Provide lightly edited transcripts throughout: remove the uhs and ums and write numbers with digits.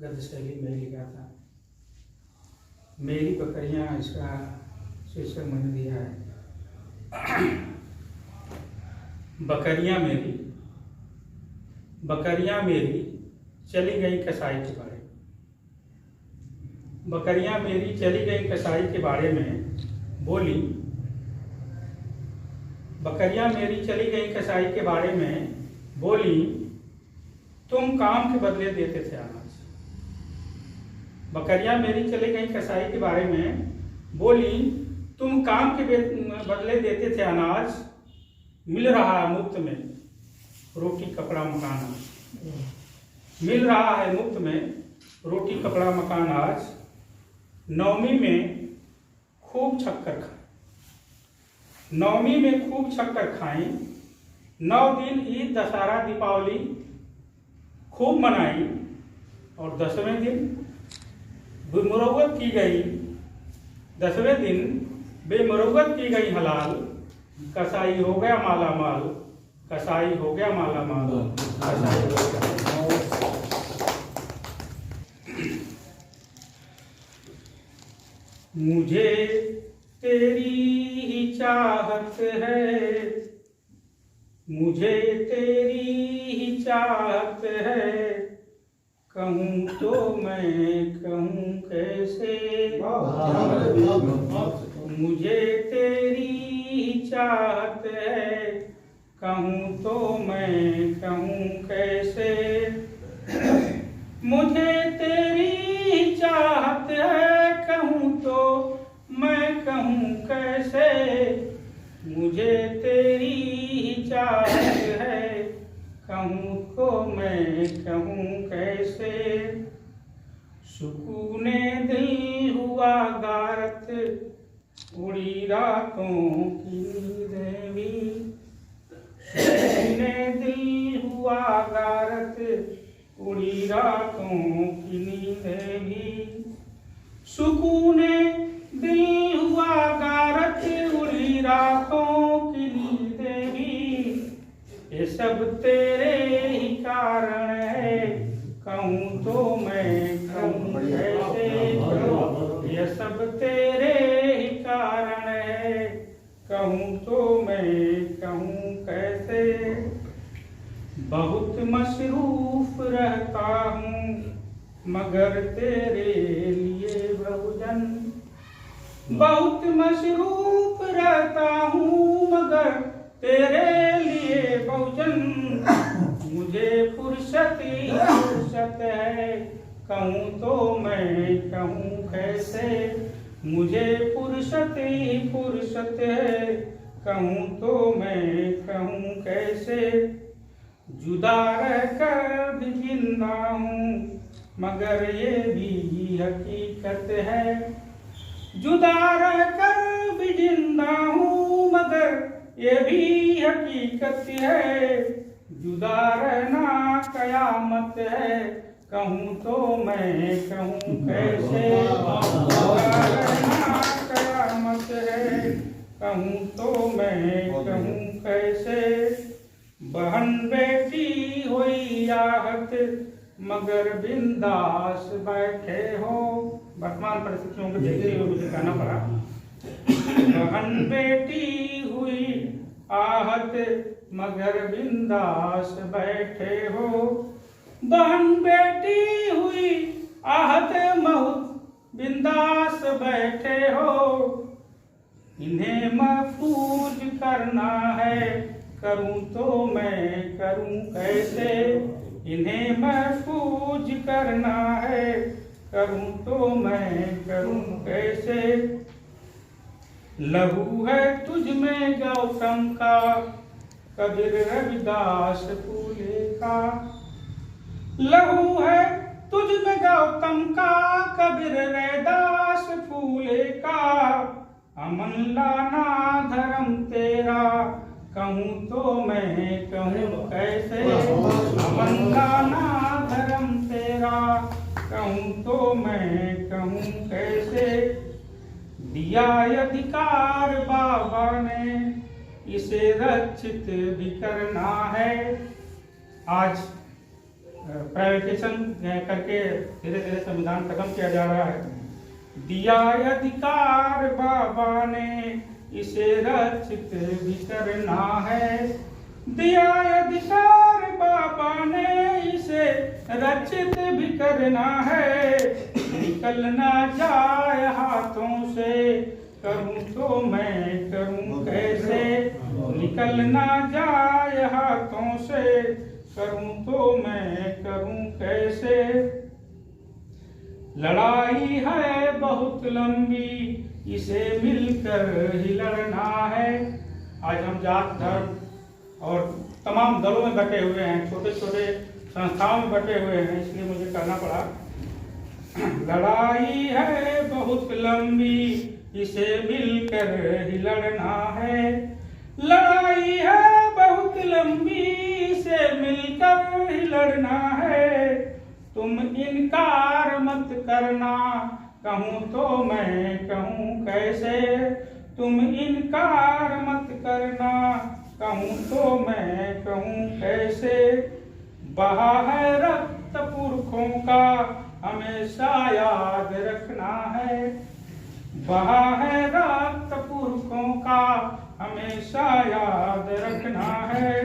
गद्य शैली में लिखा था। मेरी बकरियां इसका शीर्षक मैंने दिया है। बकरियां मेरी चली गई कसाई के बाड़े। बकरियां मेरी चली गई कसाई के बाड़े में बोली। बकरियां मेरी चली गई कसाई के बाड़े में बोली, तुम काम के बदले देते थे अनाज। बकरियां मेरी चली गई कसाई के बारे में बोली, तुम काम के बदले देते थे अनाज। मिल रहा है मुफ्त में रोटी कपड़ा मकान। मिल रहा है मुफ्त में रोटी कपड़ा मकान आज। नवमी में खूब छक्कर खाएं। नवमी में खूब छक्कर खाएं। 9 दिन ईद दशहरा दीपावली खूब मनाई। और 10वें दिन बेमुरव्वत की गई। 10वें दिन बेमुरव्वत की गई हलाल। कसाई हो गया माला माल। कसाई हो गया माला माल। कसाई हो गया। मुझे तेरी ही चाहत है। मुझे तेरी ही चाहत है। कहूँ तो मैं कहूँ कैसे। मुझे तेरी ही चाहत है। कहूँ तो मैं कहूँ कैसे। मुझे तेरी ही चाहत है। कहूँ तो मैं कहूँ कैसे। मुझे तेरी ही चाहत है। कहूँ तो मैं कहूँ कैसे। सुकूने दिल हुआ गारत उड़ी रातों की नींदें भी। सुकूने दिल हुआ गारत उड़ी रातों की नींदें भी। सुकूने दिल हुआ गारत उड़ी रातों की नींदें भी। ये सब तेरे ही कारण है। कहूँ तो मैं कहूँ कैसे। ये सब तेरे ही कारण है। कहूँ तो मैं कहूँ कैसे। बहुत मसरूफ रहता हूँ मगर तेरे लिए बहुजन। बहुत मसरूफ रहता हूँ मगर तेरे लिए बहुजन। मुझे फुर्सत ही फुर्सत है। कहूँ तो मैं कहूँ कैसे। मुझे फुर्सत ही फुर्सत है। कहूँ तो मैं कहूँ कैसे। जुदा रहकर भी जिंदा हूँ मगर ये भी हकीकत है। जुदा रहकर भी जिंदा हूँ मगर ये भी हकीकत है। जुदा रहना कयामत है। कहूँ तो मैं कहूँ कैसे। जुदा रहना कयामत है। कहूँ तो मैं कहूँ कैसे। बहन बेटी हुई आहत मगर बिंदास बैठे हो। वर्तमान परिस्थितियों को देखते हुए मुझे कहना पड़ा। बहन बेटी हुई आहत मगर बिंदास बैठे हो। बहन बेटी हुई आहत बहुत बिंदास बैठे हो। इन्हें महफूज करना है। करूं तो मैं करूं कैसे। इन्हें महफूज करना है। करूं तो मैं करूं कैसे। लहू है तुझ में गौतम का कबीर रविदास फूले का। लहू है तुझ में गौतम का कबीर रविदास फूले का। अमन लाना धर्म तेरा कहूँ तो मैं कहूँ कैसे। अमन लाना धर्म तेरा कहूँ तो मैं कहूँ कैसे। दिया अधिकार बाबा ने इसे रक्षित भी करना है। आज प्राइवेटेशन करके धीरे धीरे संविधान खत्म किया जा रहा है। दिया अधिकार बाबा ने, इसे रक्षित भी करना है। दिया अधिकार बाबा ने, इसे रक्षित भी करना है। निकल ना जाए हाथों से, करूं तो मैं करूं कैसे। निकल ना जाए हाथों से, करूं तो मैं करूं कैसे। लड़ाई है बहुत लंबी, इसे मिलकर ही लड़ना है। आज हम जात धर्म और तमाम दलों में बटे हुए हैं, छोटे छोटे संस्थाओं में बटे हुए हैं, इसलिए मुझे करना पड़ा। लड़ाई है बहुत लंबी, इसे मिलकर ही लड़ना है। लड़ाई है बहुत लंबी, इसे मिलकर ही लड़ना है। तुम इनकार मत करना, कहूँ तो मैं कहूँ कैसे। तुम इनकार मत करना, कहूँ तो मैं कहूँ कैसे। बहा है रक्त पुरखों का, हमेशा याद रखना है। बहा है रक्त पुरखों का, हमेशा याद रखना है।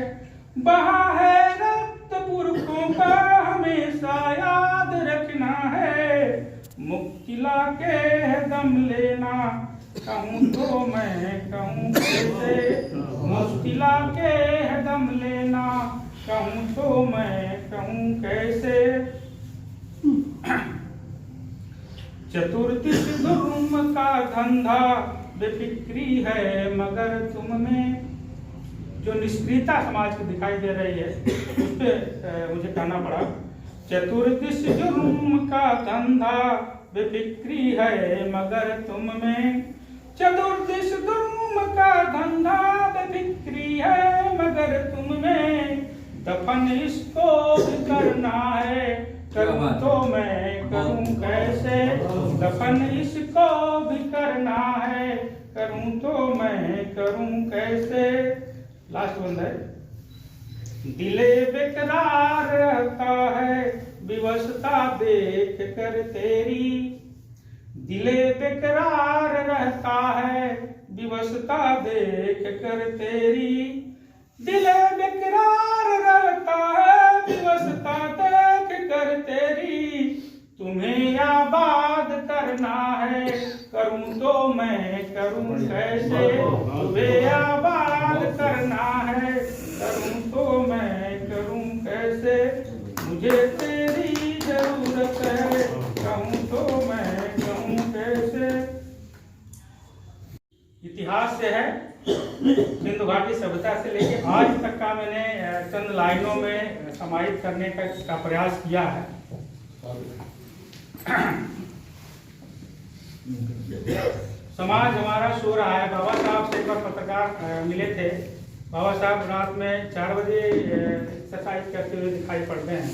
बहा है रक्त पुरखों का, हमेशा याद रखना है। मुक्ति लाके है दम लेना, कहूँ तो मैं कहूँ कैसे। मुक्ति लाके है दम लेना, कहूँ तो मैं कहूँ कैसे। चतुर्दिश धर्म का धंधा, बेफिक्री है मगर तुम में। जो निष्क्रियता समाज को दिखाई दे रही है, उस पर मुझे कहना पड़ा। चतुर्दिश जुर्म का धंधा, बेफिक्री है मगर तुम में। चतुर्दिश जुर्म का धंधा, बेफिक्री है मगर तुम में। दफन इसको भी करना है, करूँ तो मैं करूँ कैसे। दफन इसको भी करना है, करूँ तो मैं करूँ कैसे। लास्ट बंद है। दिले बेकरार रहता है, विवशता देख कर तेरी। दिले बेकरार रहता है, विवशता देख कर तेरी। दिले बेकरार रहता है, विवशता देख कर तेरी। तुम्हें आबाद करना है, करूँ तो मैं करूँ कैसे। तुम्हें आबाद करना है, करूँ तो मैं करूँ कैसे। मुझे तेरी जरूरत है, कहूँ तो मैं कहूँ कैसे। इतिहास से है, सिंधु घाटी सभ्यता से लेके आज तक का मैंने चंद लाइनों में समाहित करने का प्रयास किया है। समाज हमारा सो रहा है। बाबा साहब से एक बार पत्रकार मिले थे। बाबा साहब रात में 4 बजे एक्सरसाइज करते हुए दिखाई पड़ते हैं।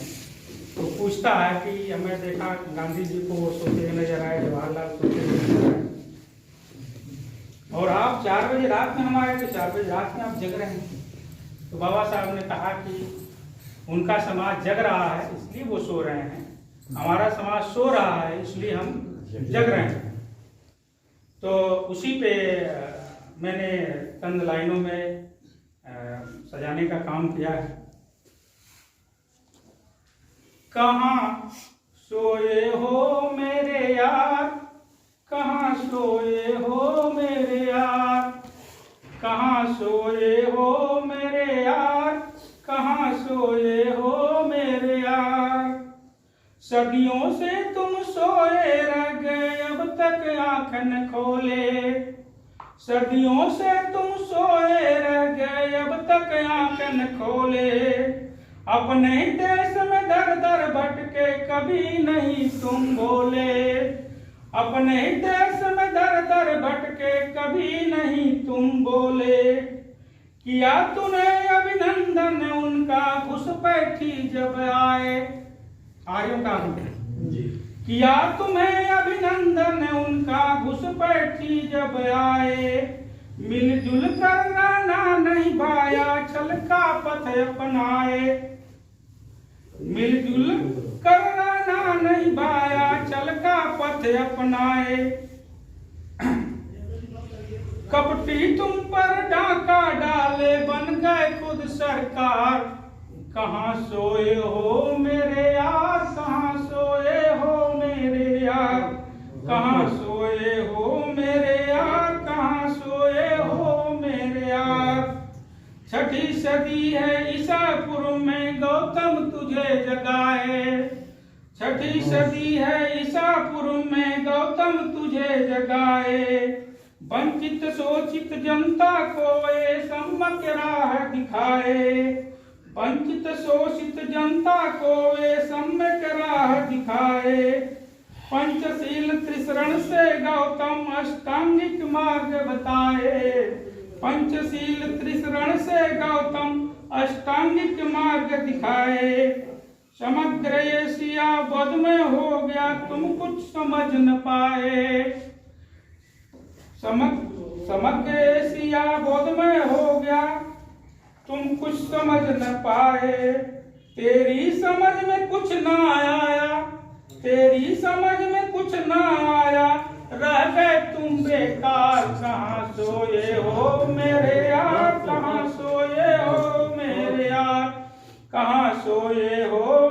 तो पूछता है कि हमें देखा गांधी जी को सोते हुए नजर आए, जवाहरलाल सोते हुए नजर आए, और आप 4 बजे रात में हमारे तो 4 बजे रात में आप जग रहे हैं। तो बाबा साहब ने कहा कि उनका समाज जग रहा है इसलिए वो सो रहे हैं, हमारा समाज सो रहा है इसलिए हम जग रहे हैं। तो उसी पे मैंने चंद लाइनों में सजाने का काम किया है। कहाँ सोए हो मेरे यार, कहाँ सोए हो मेरे यार। कहाँ सोए हो मेरे यार, कहाँ सोए हो मेरे यार। सदियों से तुम सोए रह गए, अब तक आँख न खोले। सदियों से तुम सोए रह गए, अब तक आँख न खोले। अपने ही देश में दर दर भटके, कभी नहीं तुम बोले। अपने ही देश में दर दर भटके, कभी नहीं तुम बोले। किया तूने अभिनंदन उनका, घुसपैठी जब आए। आर्यों का किया तुम्हें अभिनंदन उनका, घुसपैठी जब आए। मिलजुल कर राना नहीं भाया, छल का पथ अपनाए। मिलजुल कर रहना नहीं भाया, चल का पथ अपनाए। कपटी तुम पर डाका डाले, बन गए खुद सरकार। कहाँ सोए हो मेरे यार, कहाँ सोए हो मेरे यार, कहाँ सोए हो मेरे यार, कहाँ सोए हो मेरे यार। छठी सदी है ईसापुर में, गौतम तुझे जगाए। छठी सदी है ईसापुर में, गौतम तुझे जगाए। वंचित शोषित जनता को ये सम्यक राह दिखाए। वंचित शोषित जनता को ये सम्यक राह दिखाए। पंचशील त्रिशरण से गौतम अष्टांगिक मार्ग बताए। पंचशील त्रिशरण से गौतम अष्टांगिक मार्ग दिखाए। समग्र एशिया बौद्ध में हो गया, तुम कुछ समझ न पाए। समग्र एशिया बौद्ध में हो गया, तुम कुछ समझ न पाए। तेरी समझ में कुछ न आया, तेरी समझ में कुछ न आया, रह गए तुम बेकार। कहाँ सोए हो मेरे यार, कहाँ सोए हो मेरे यार, कहाँ सोए हो